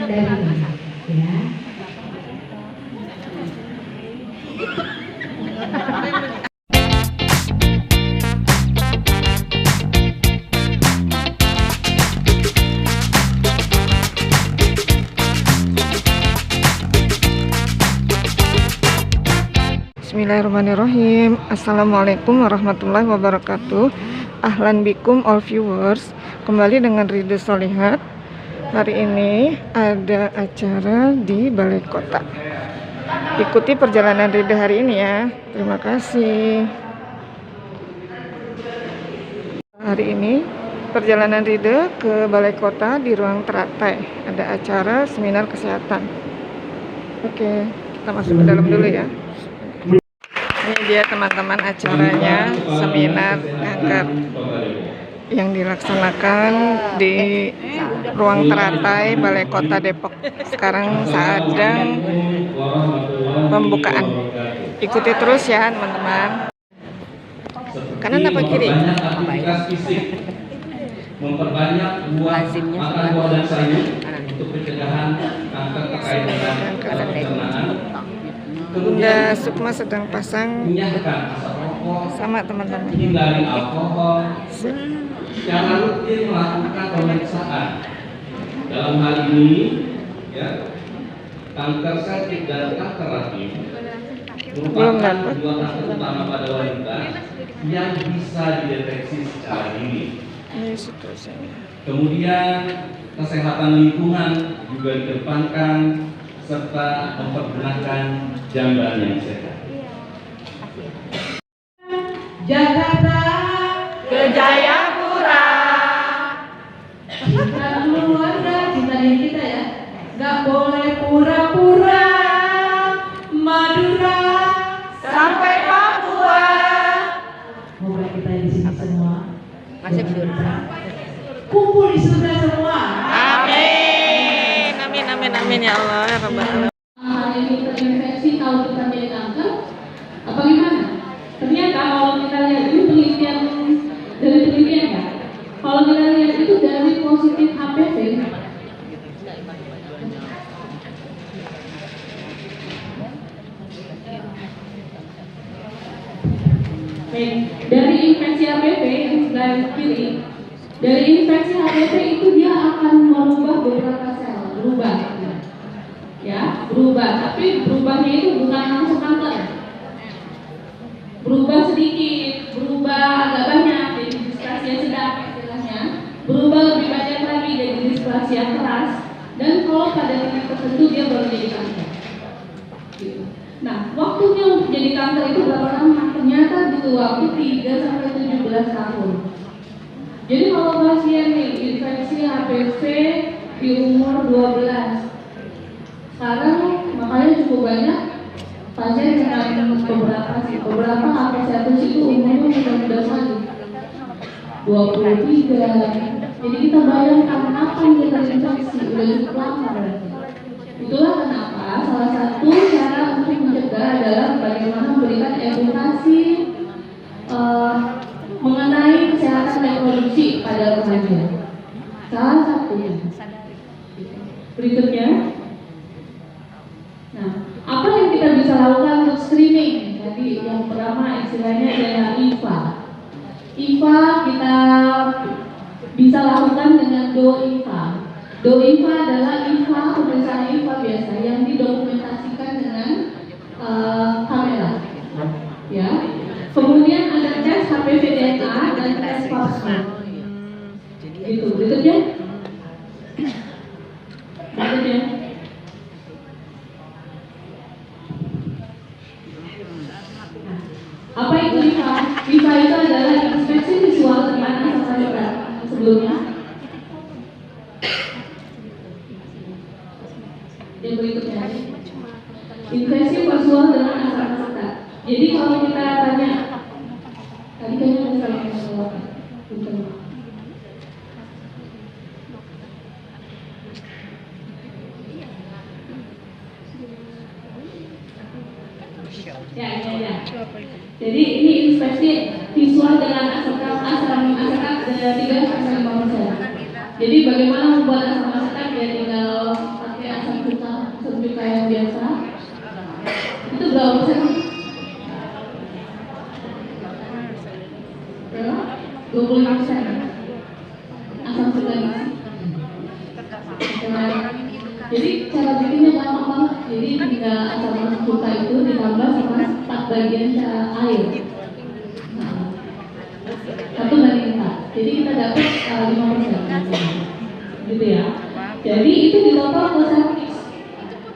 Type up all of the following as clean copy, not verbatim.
dari ya. Bismillahirrahmanirrahim. Assalamualaikum warahmatullahi wabarakatuh. Ahlan bikum all viewers. Kembali dengan Rida Solihat. Hari ini ada acara di Balai Kota. Ikuti perjalanan Rida hari ini ya. Terima kasih. Hari ini perjalanan Rida ke Balai Kota di ruang teratai. Ada acara seminar kesehatan. Oke, kita masuk ke dalam dulu ya. Ini dia teman-teman acaranya seminar kanker yang dilaksanakan di ruang teratai Balai Kota Depok. Sekarang sedang pembukaan. Ikuti terus ya teman-teman. Kanan apa kiri? Memperbanyak buah makan buah dan sayur untuk pencegahan kanker terkait dengan pencernaan. Bunda Sukma sedang pasang sama teman-teman. Hindari alkohol. Secara rutin melakukan pemeriksaan. Dalam hal ini, ya, kanker sertik dan kanker rahim merupakan dua kanker utama pada wanita yang bisa dideteksi secara dini. Kemudian kesehatan lingkungan juga dikedepankan serta mempergunakan jamban yang sehat. Jakarta ke Jayapura. Cinta keluarga, cinta diri kita ya. Gak boleh pura-pura. Madura sampai Papua. Moga kita di sini semua masuk surga. Kumpul di surga semua. Amin. Amin amin amin ya Allah ya Rabbal alamin. Hari ini terinfeksi tahu kita jadi kanker apa gimana? Ternyata kalau kita lihat itu penelitian dari penelitian kan, kalau kita lihat itu dari positif HPV dari infeksi HPV yang garis kiri, dari infeksi HPV itu dia akan merubah beberapa sel, berubah, ya, berubah. Tapi berubahnya itu bukan langsung kanker, berubah sedikit, berubah agak banyak, jadi displasia sedang istilahnya, berubah lebih banyak lagi jadi displasia keras, dan kalau pada titik tertentu dia baru jadi kanker. Nah, waktunya untuk jadi kanker itu berapa lama? Ternyata butuh waktu 3-17 tahun. Jadi kalau pasien nih infeksi HPV di umur 12, sekarang makanya cukup banyak pasien dengan beberapa HPV itu umurnya sudah muda sekali, 23. Jadi kita bayangkan apa yang kita infeksi udah cukup lama berarti. Itulah kenapa salah satu cara untuk mencegah adalah bagaimana memberikan edukasi mengenai kesehatan reproduksi pada remaja. Salah satunya. Berikutnya, nah, apa yang kita bisa lakukan untuk screening? Jadi yang pertama istilahnya adalah IVA. IVA kita bisa lakukan dengan DoIVA. DoIVA adalah IVA, pemeriksaan IVA biasa yang didokumentasikan dengan kamera, ya. Kemudian ada tes HPV DNA dan tes pap smear. Itu berikutnya. Berikutnya. Apa itu IVA? IVA itu adalah inspeksi visual dengan asal sebelumnya. Yang berikutnya, inspeksi visual dengan asal-asal. Jadi kalau kita tanya, tadi kan ada salah ya. Jadi ini inspeksi visual dengan asetat ada 3-5%. Jadi bagaimana membuat asam asetat ya tinggal pakai 25% asam sulfuric. Jadi cara bikinnya gampang banget. Jadi tinggal asam sulfa itu ditambah sama 4 bagian air. Nah, 1:4. Jadi kita dapat 5%. Gitu ya. Jadi itu di total ke serviks.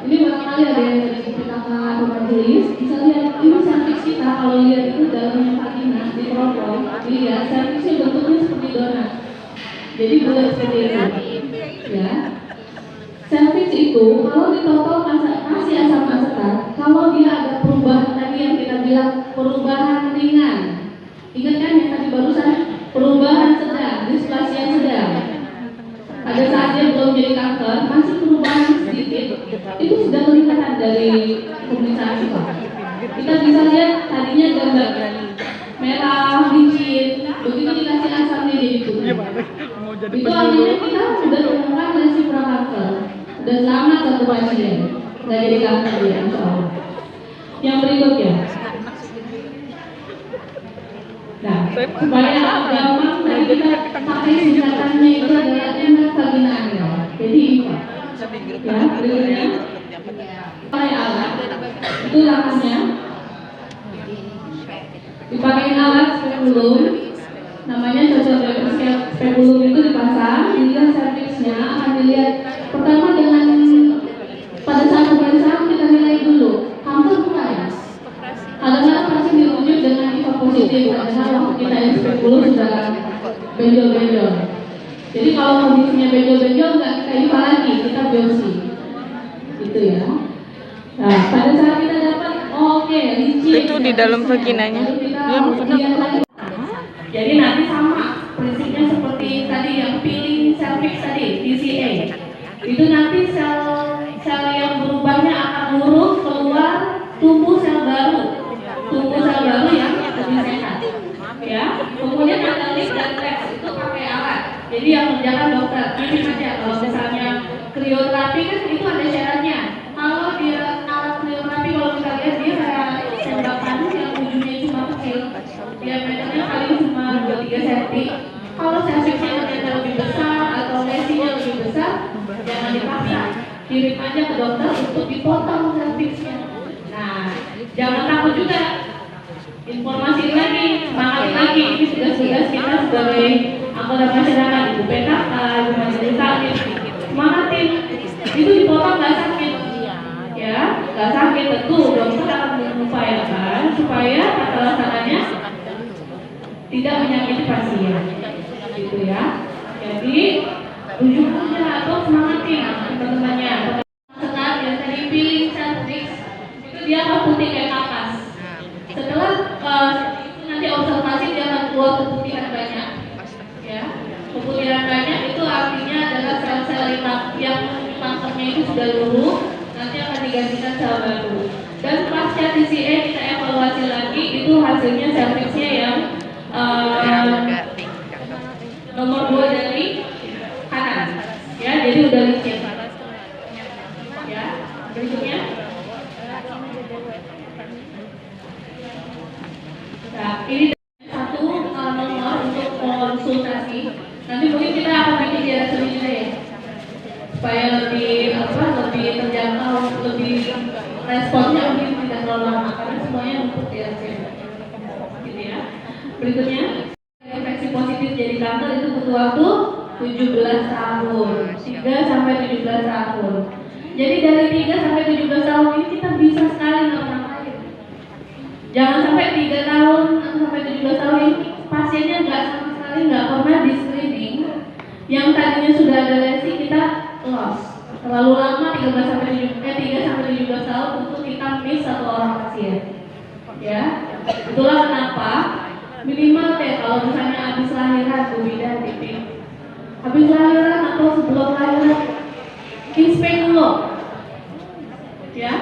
Ini barangkali ada yang dari PKK atau majelis bisa lihat ini serviks kita. Kalau lihat itu dalamnya vagina di teropong, lihat serviksnya bentuknya seperti donat. Jadi bulat seperti itu. Ya. Serviks itu kalau di total kasih asam asetat, kalau dia ada perubahan tadi yang kita bilang perubahan ringan. Ingat kan yang tadi barusan perubahan sedang, displasia sedang. Pada saat dia belum jadi kanker, masih perubahan sedikit, itu sudah kelihatan dari pemeriksaan kita. Kita bisa lihat tadinya gambar merah, licin, begitu dikasih asamnya jadi putih. Itu artinya kita sudah menemukan lesi prakanker dan selamat satu pasien, nggak jadi kanker ya, insya Allah. Yang berikutnya. Nah, supaya gampang dan kita pakai singkatannya itu adalah enak vaginalia. Jadi IVA. Ya, berikutnya pakai alat. Itu langkahnya. Dipakai alat spekulum. Namanya cocok spekulum itu dipasang. Dilihat serviksnya akan dilihat pertama dengan pada saat pemeriksaan kita nilai dulu. Hampir bukan. Kadang-kadang pasien dirujuk dengan IVA positif, padahal waktu kita spekulum sudah benjol-benjol. Jadi kalau kondisinya benjol-benjol nggak kita IVA lagi, kita biopsi, gitu ya. Nah, pada saat kita dapat, oke, licin. Itu di dalam vaginanya. Ya, maksudnya. Jadi nanti sama prinsipnya seperti tadi yang peeling cervix tadi, TCA. Itu nanti sel yang berubahnya akan lurus keluar, tumbuh sel baru yang lebih sehat. Ya, kemudian ada lift dan tes itu pakai alat. Jadi yang mengerjakan dokter. Ini saja kalau misalnya krioterapi kan itu ada syaratnya. Kalau dia alat krioterapi kalau kita lihat dia kayak tembakan yang ujungnya cuma kecil, diameternya paling cuma 2-3 cm. Kalau serviksnya ternyata lebih besar atau lesinya lebih besar, jangan dipaksa. Kirim aja ke dokter untuk dipotong serviksnya. Nah, jangan takut juga. Informasi lagi, semangat lagi, ini tugas-tugas kita sebagai anggota masyarakat, Ibu PKK, Ibu Majelis Taklim, semangatin, itu dipotong nggak sakit, ya, nggak sakit, tentu dokter akan mengupayakan supaya tata laksananya tidak menyakiti pasien, gitu ya. Jadi rujuk aja atau semangatin teman-temannya. Setelah yang tadi pilih cervix, itu dia akan putih kayak kapas. Setelah nanti observasi dia akan keluar keputihan banyak, ya. Keputihan banyak itu artinya adalah sel-sel yang kankernya itu sudah luluh, nanti akan digantikan sel baru. Dan pasca TCA kita evaluasi lagi, itu hasilnya serviksnya yang nomor 2 dari kanan, ya. Jadi udah licin, ya. Berikutnya. Nah, ini satu nomor untuk konsultasi. Nanti mungkin kita akan bikin jarak sendiri ya, supaya lebih terjangkau, lebih responnya mungkin tidak terlalu lama karena semuanya untuk jarak gitu ya. Berikutnya, infeksi positif jadi kanker itu butuh waktu 17 tahun, 3 sampai 17 tahun. Jadi dari 3 sampai 17 tahun ini kita bisa sekali melakukan. Jangan sampai 3 tahun sampai 17 tahun ini pasiennya nggak sama sekali nggak pernah di screening. Yang tadinya sudah ada lesi kita loss. Terlalu lama 3 sampai 17 tahun untuk kita miss satu orang pasien. Ya, itulah kenapa minimal kalau misalnya habis lahiran Bu Bidan titik. Habis lahiran atau sebelum lahiran inspek dulu. Ya,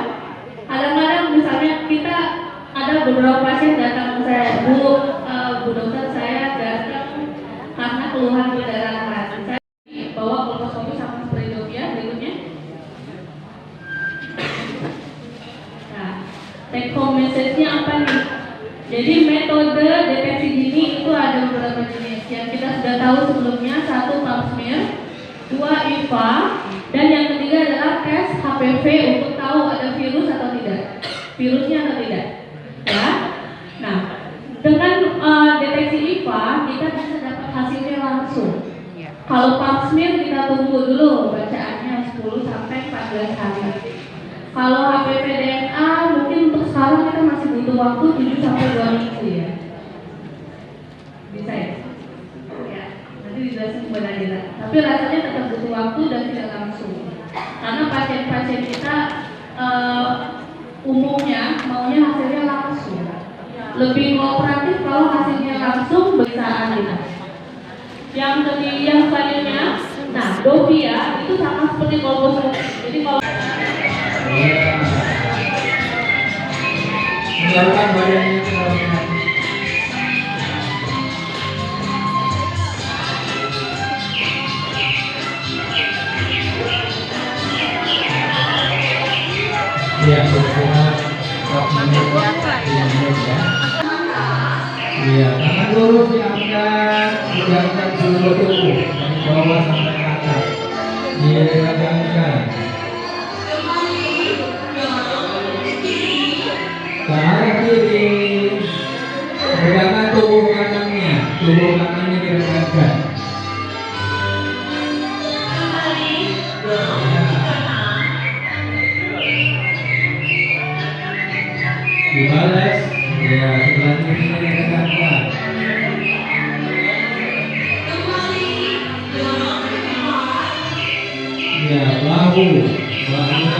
kadang-kadang misalnya kita ada beberapa pasien datang ke saya, Bu dokter, saya datang karena keluhan perdarahan. Saya bawa kolposcopy sama spreadopia berikutnya. Nah, take home message-nya apa nih? Jadi metode deteksi dini itu ada beberapa jenis. yang kita sudah tahu sebelumnya, 1 pap smear, 2 IVA, dan yang ketiga adalah tes HPV untuk tahu ada virus atau tidak, virusnya atau tidak, ya. Nah, dengan deteksi IVA kita bisa dapat hasilnya langsung. Kalau pap smear kita tunggu dulu bacaannya 10 sampai 14 hari. Kalau HPV DNA mungkin untuk sekarang kita masih butuh waktu 7 sampai 2 minggu ya. Bisa ya? Ya, nanti dijelasin kepada Adila. Tapi rasanya tetap butuh waktu dan tidak langsung. Karena pasien-pasien kita umumnya maunya hasilnya langsung. Lebih kooperatif kalau hasilnya langsung bisa kita. Yang selanjutnya, nah Dovia itu sama seperti kolposcopy. Jadi kalau Mengeluarkan badannya ke bawah. Iya, bergerak 4 menit ya. Iya, tangan lurus diangkat, tegakkan seluruh tubuh dari bawah sampai ke atas. Iya, tegakkan. Ke arah kiri, tegakkan tubuh kanannya diregangkan. Dibalas, ya sebelah kirinya diregangkan. Ya, bahunya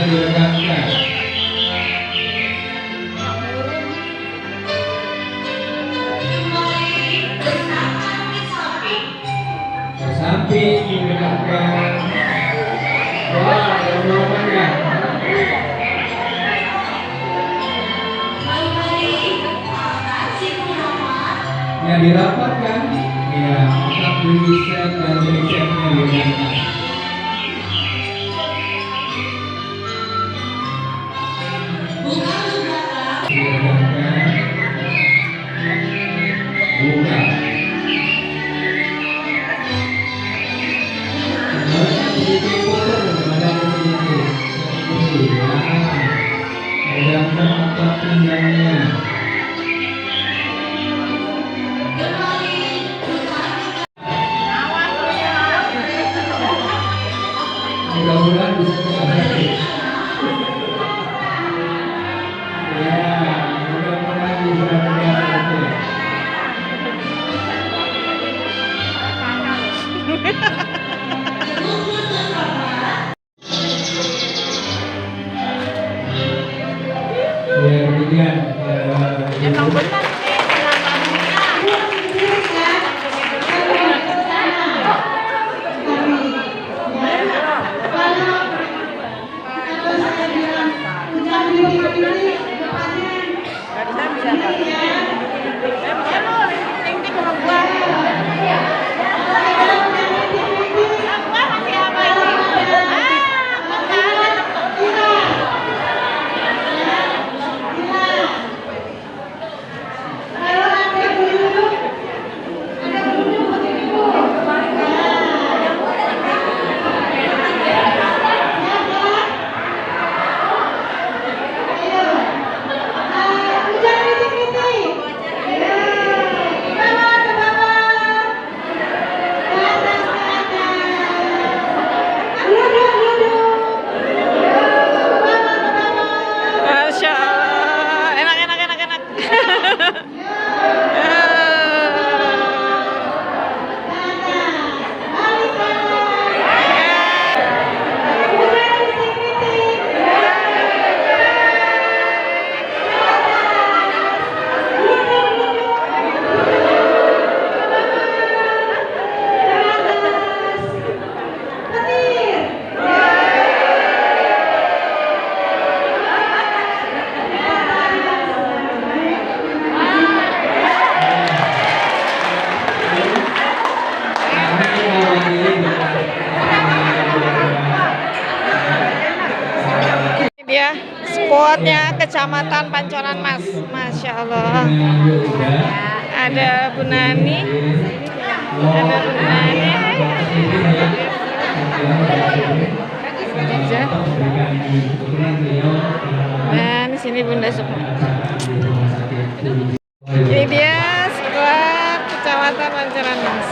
diregangkan. Ke samping diregangkan. Wah, ada dorongan ya. Ya, dirapatkan. Ya, otak riset dan risetnya diregangkan. Diregangkan. Buka. Sedikit putar badannya sedikit. Ya. Regangkan otot pinggangnya. Mudah-mudahan bisa terjadi. Ya, mudah-mudahan bisa terjadi. Ya, demikian. Emang benar. Dia spotnya Kecamatan Pancoran Mas, Masya Allah. Ada Bu Nani. Nah, di sini Bunda Supa. Ini dia squad Kecamatan Pancoran Mas.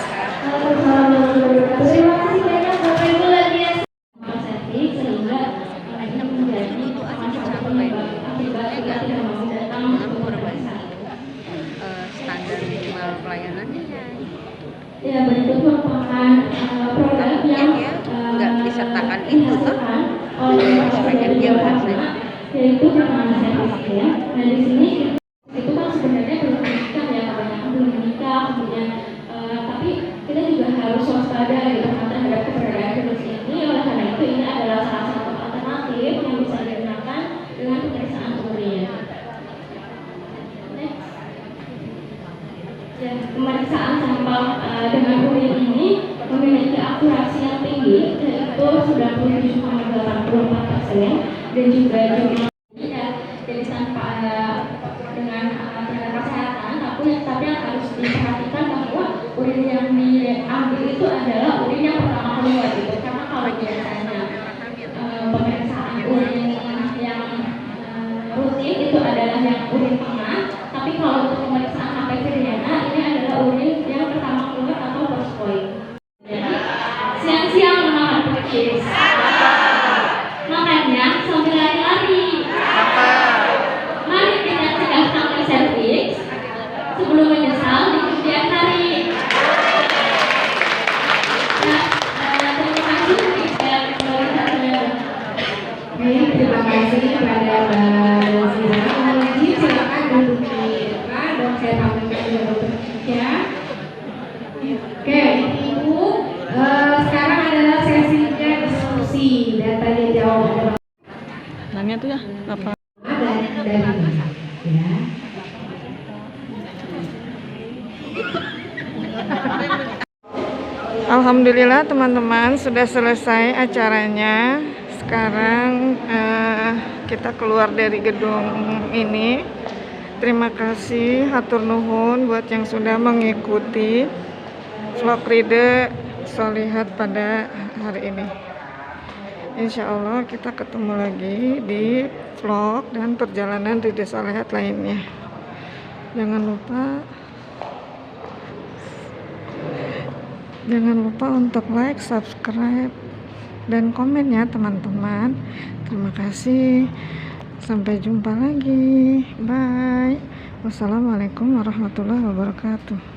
Terima kasih banyak Bapak Ibu lagi ya. Sehingga ini menjadi masalah akibat kita tidak mau datang pemeriksaan. Standar minimal pelayanannya ya. Ya, berikut merupakan program yang nggak disertakan itu tuh oleh sebagian dia bahasanya. yaitu pertama servis ya. Nah di sini itu kan sebenarnya belum menikah ya, kebanyakan belum menikah, kemudian tapi kita juga harus waspada gitu terhadap keberadaan virus ini. Oleh karena itu ini adalah salah satu alternatif yang bisa digunakan dengan pemeriksaan urin. Next. Ya, pemeriksaan sampel dengan urin ini memiliki akurasi yang tinggi, yaitu 97,84%, dan juga jumlah jadi tanpa ada dengan tenaga kesehatan, tapi yang harus diperhatikan bahwa urin yang diambil itu adalah urin yang pertama keluar gitu, karena kalau biasanya pemeriksaan urin yang rutin itu adalah yang urin tengah, tapi kalau untuk pemeriksaan HP Viriana ini adalah urin yang pertama keluar atau first point. Jadi siang-siang memakan pekis, makanya sambil lari-lari. Mari kita cegah kanker serviks sebelum menyesal di kemudian hari. Nah, terima kasih dan Terima kasih kepada Mbak Rosina. Mohon silakan duduk di depan dan saya pamerkan dulu ya. Oke, Ibu, sekarang adalah sesinya diskusi dan tanya jawab. Nanya tuh ya, apa? Dari ya. Alhamdulillah teman-teman sudah selesai acaranya. Sekarang kita keluar dari gedung ini. Terima kasih hatur nuhun buat yang sudah mengikuti vlog Ride Solihat pada hari ini. Insya Allah kita ketemu lagi di vlog dan perjalanan Ride Solihat lainnya. Jangan lupa untuk like, subscribe, dan komen ya teman-teman. Terima kasih. Sampai jumpa lagi. Bye. Wassalamualaikum warahmatullahi wabarakatuh.